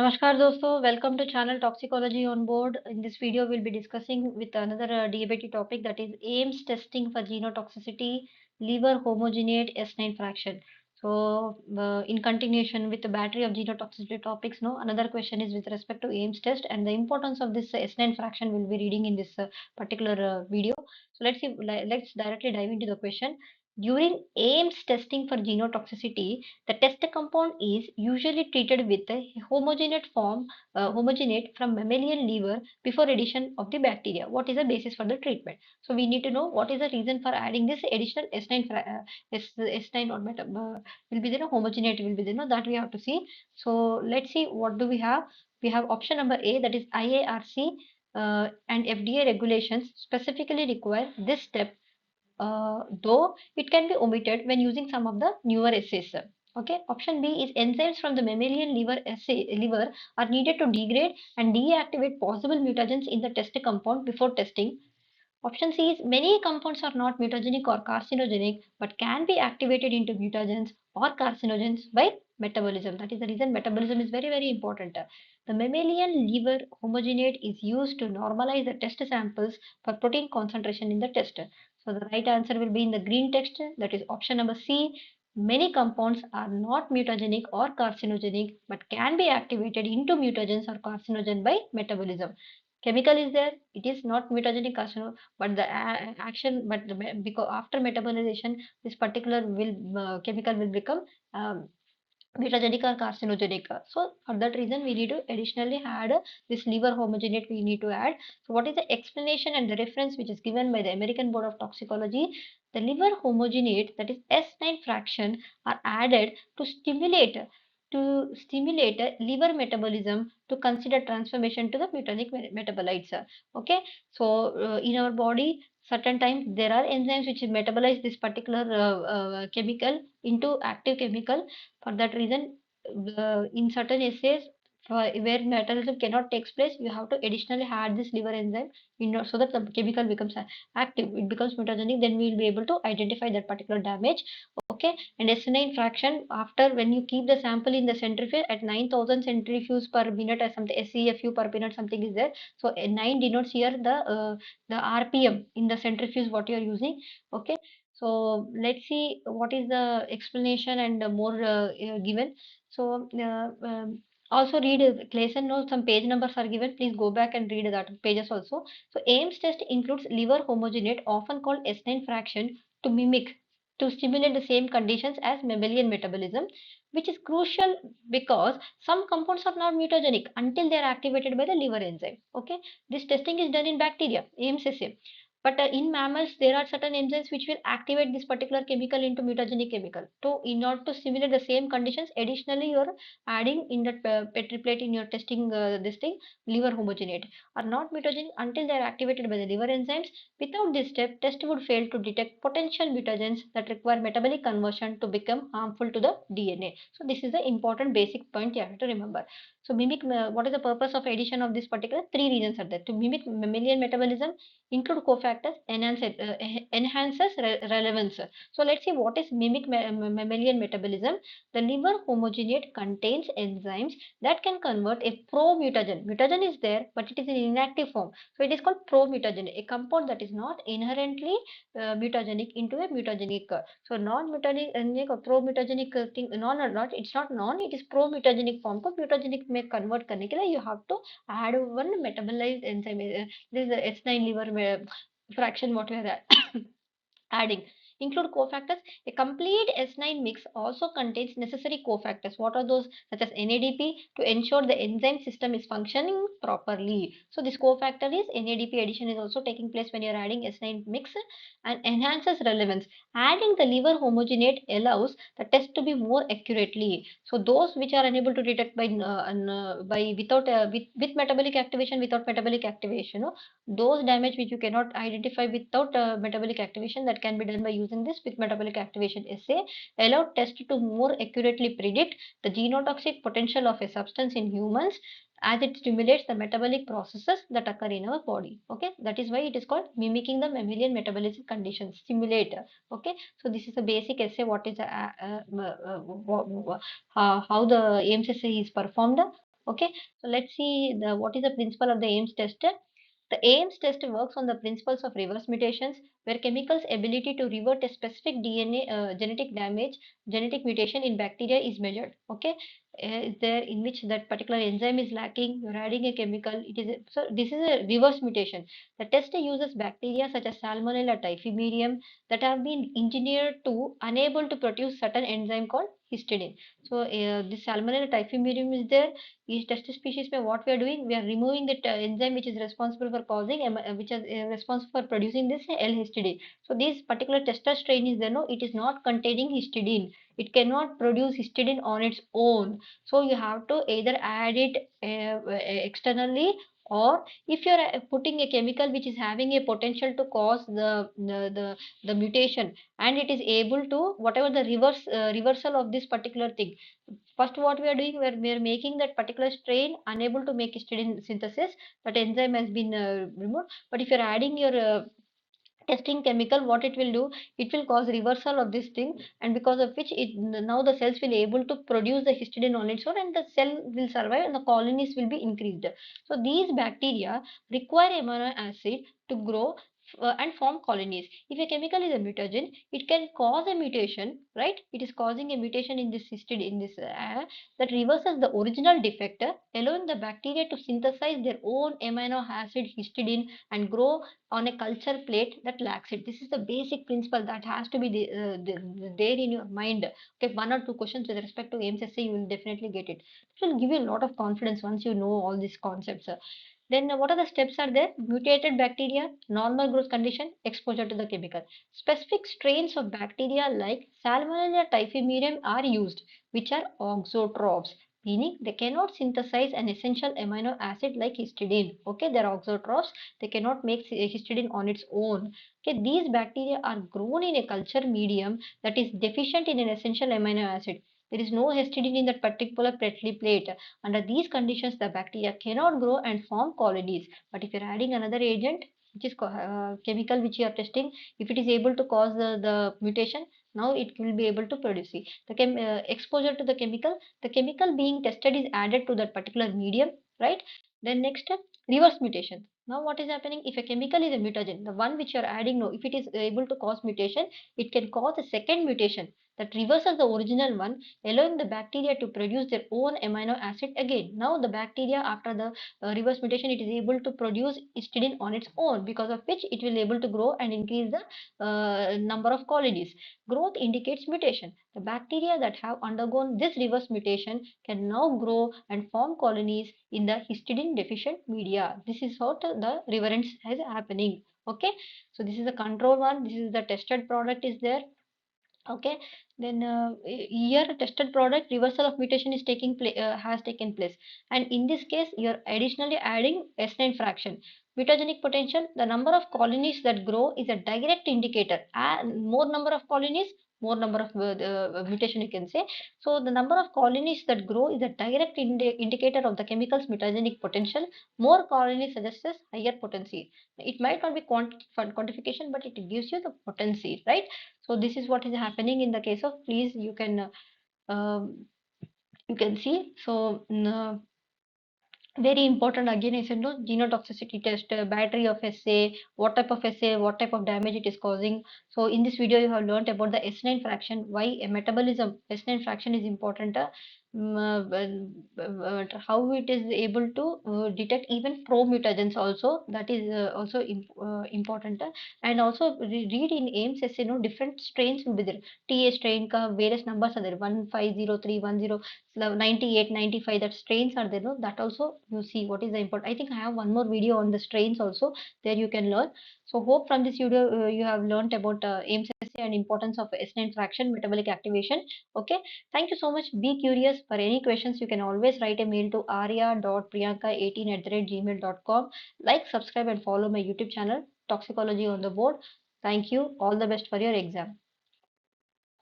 नमस्कार दोस्तों, welcome to channel Toxicology on board. In this video, we'll be discussing with another DABT topic, that is AIMS testing for genotoxicity, liver homogeneate S9 fraction. So, in continuation with the battery of genotoxicity topics, no, another question is with respect to AIMS test and the importance of this S9 fraction we'll be reading in this particular video. So let's directly dive into the question. During AIMS testing for genotoxicity, the test compound is usually treated with a homogenate from mammalian liver before addition of the bacteria. What is the basis for the treatment? So we need to know what is the reason for adding this additional S9 S9 or will be there, homogenate will be there. No, that we have to see. So let's see what do we have. We have option number A, that is IARC and FDA regulations specifically require this step, though it can be omitted when using some of the newer assays. Okay, option B is enzymes from the mammalian liver are needed to degrade and deactivate possible mutagens in the test compound before testing. Option C is many compounds are not mutagenic or carcinogenic but can be activated into mutagens or carcinogens by metabolism. That is the reason metabolism is very important. The mammalian liver homogenate is used to normalize the test samples for protein concentration in the test. So the right answer will be in the green text, that is option number C. Many compounds are not mutagenic or carcinogenic but can be activated into mutagens or carcinogen by metabolism. Chemical is there, it is not mutagenic carcinogen, but the action, but because after metabolization, this particular will chemical will become um, mutagenic or carcinogenic. So for that reason, we need to additionally add this liver homogenate. We need to add. So what is the explanation and the reference which is given by the American Board of Toxicology? The liver homogenate, that is S9 fraction, are added to stimulate liver metabolism to consider transformation to the mutagenic metabolites. Okay, so in our body, certain times there are enzymes which metabolize this particular chemical into active chemical. For that reason, in certain assays where metabolism cannot takes place, you have to additionally add this liver enzyme so that the chemical becomes active. It becomes mutagenic. Then we will be able to identify that particular damage. Okay, and S9 fraction, after when you keep the sample in the centrifuge at 9,000 centrifuges per minute or something, SCFU per minute something is there. So 9 denotes here the RPM in the centrifuge what you are using. Okay, so let's see what is the explanation and more given. So also read Clayson notes, some page numbers are given. Please go back and read that pages also. So AIMS test includes liver homogenate, often called S9 fraction, to mimic, to stimulate the same conditions as mammalian metabolism, which is crucial because some compounds are not mutagenic until they are activated by the liver enzyme. Okay, this testing is done in bacteria, AIMS assay. But in mammals, there are certain enzymes which will activate this particular chemical into mutagenic chemical. So, in order to simulate the same conditions, additionally, you are adding in that petri plate in your testing this thing, liver homogenate are not mutagenic until they are activated by the liver enzymes. Without this step, test would fail to detect potential mutagens that require metabolic conversion to become harmful to the DNA. So, this is the important basic point you have to remember. So, mimic what is the purpose of addition of this particular? Three reasons are there: to mimic mammalian metabolism, include cofactors, enhances relevance. So let's see what is mimic mammalian metabolism. The liver homogenate contains enzymes that can convert a pro-mutagen. Mutagen is there, but it is in inactive form. So it is called pro-mutagen, a compound that is not inherently mutagenic into a mutagenic. So non-mutagenic or pro-mutagenic thing, non or not, it's not non, it is pro-mutagenic form. So mutagenic may convert करने के लिए you have to add one metabolized enzyme. This is the S9 liver fraction what we are adding. Include cofactors. A complete S9 mix also contains necessary cofactors. What are those? Such as NADP to ensure the enzyme system is functioning properly. So this cofactor is NADP addition is also taking place when you are adding S9 mix and enhances relevance. Adding the liver homogenate allows the test to be more accurately. So those which are unable to detect by without with metabolic activation, without metabolic activation, those damage which you cannot identify without metabolic activation, that can be done by using this with metabolic activation assay, allow test to more accurately predict the genotoxic potential of a substance in humans as it stimulates the metabolic processes that occur in our body. Okay, that is why it is called mimicking the mammalian metabolism conditions, stimulate. Okay, so this is a basic essay, what is how the AIMS assay is performed. Okay, so let's see what is the principle of the Ames test. The Ames test works on the principles of reverse mutations, where chemicals' ability to revert a specific DNA genetic damage, genetic mutation in bacteria is measured. Okay, is there in which that particular enzyme is lacking? You're adding a chemical. So this is a reverse mutation. The test uses bacteria such as Salmonella typhimurium that have been engineered to unable to produce certain enzyme called histidine. So this Salmonella typhimurium is there. Each test species by what we are doing, we are removing the enzyme which is responsible for causing, which is responsible for producing this L-histidine. So this particular tester strain is there, no, it is not containing histidine. It cannot produce histidine on its own. So you have to either add it externally, or if you are putting a chemical which is having a potential to cause the mutation, and it is able to whatever the reversal of this particular thing. First, what we are doing, we are making that particular strain unable to make histidine synthesis. That enzyme has been removed. But if you're adding your testing chemical, what it will do, it will cause reversal of this thing, and because of which it now the cells will able to produce the histidine on its own, and the cell will survive and the colonies will be increased. So these bacteria require amino acid to grow and form colonies. If a chemical is a mutagen, it can cause a mutation, right? It is causing a mutation in this histidine, in this that reverses the original defect, allowing the bacteria to synthesize their own amino acid histidine and grow on a culture plate that lacks it. This is the basic principle that has to be there in your mind. Okay, one or two questions with respect to Ames essay, you will definitely get it. It will give you a lot of confidence once you know all these concepts. Then what are the steps are there? Mutated bacteria, normal growth condition, exposure to the chemical. Specific strains of bacteria like Salmonella typhimurium are used, which are auxotrophs, meaning they cannot synthesize an essential amino acid like histidine. Okay, they're auxotrophs, they cannot make histidine on its own. Okay, these bacteria are grown in a culture medium that is deficient in an essential amino acid. There is no histidine in that particular Petri plate. Under these conditions, the bacteria cannot grow and form colonies. But if you're adding another agent, which is chemical which you are testing, if it is able to cause the mutation, now it will be able to produce it. Exposure to the chemical being tested is added to that particular medium, right? Then next step, reverse mutation. Now what is happening? If a chemical is a mutagen, the one which you are adding, no, if it is able to cause mutation, it can cause a second mutation that reverses the original one, allowing the bacteria to produce their own amino acid again. Now the bacteria, after the reverse mutation, it is able to produce histidine on its own, because of which it will able to grow and increase the number of colonies. Growth indicates mutation. The bacteria that have undergone this reverse mutation can now grow and form colonies in the histidine deficient media. This is what the reverence is happening. Okay, so this is the control one. This is the tested product is there. Okay, then here tested product reversal of mutation is has taken place, and in this case you are additionally adding S9 fraction. Mutagenic potential, the number of colonies that grow is a direct indicator. More number of colonies, more number of mutation you can say. So the number of colonies that grow is a direct indicator of the chemical's mutagenic potential. More colonies suggests higher potency. It might not be quantification, but it gives you the potency, right? So this is what is happening in the case of, please um, you can see. So very important again is, genotoxicity test, battery of assay, what type of assay, what type of damage it is causing. So in this video you have learnt about the S9 fraction, why a metabolism S9 fraction is important, how it is able to detect even pro-mutagens also, that is also important. And also read in Ames essay, different strains will be there. TA strain ka various numbers are there, 1503, 98, 95, that strains are there, no? That also you see what is the important. I think I have one more video on the strains also, there you can learn. So hope from this video you have learnt about Ames essay and importance of S9 fraction metabolic activation. Okay, thank you so much. Be curious. For any questions you can always write a mail to arya.priyanka18@gmail.com. Like, subscribe and follow my YouTube channel Toxicology on the Board. Thank you. All the best for your exam.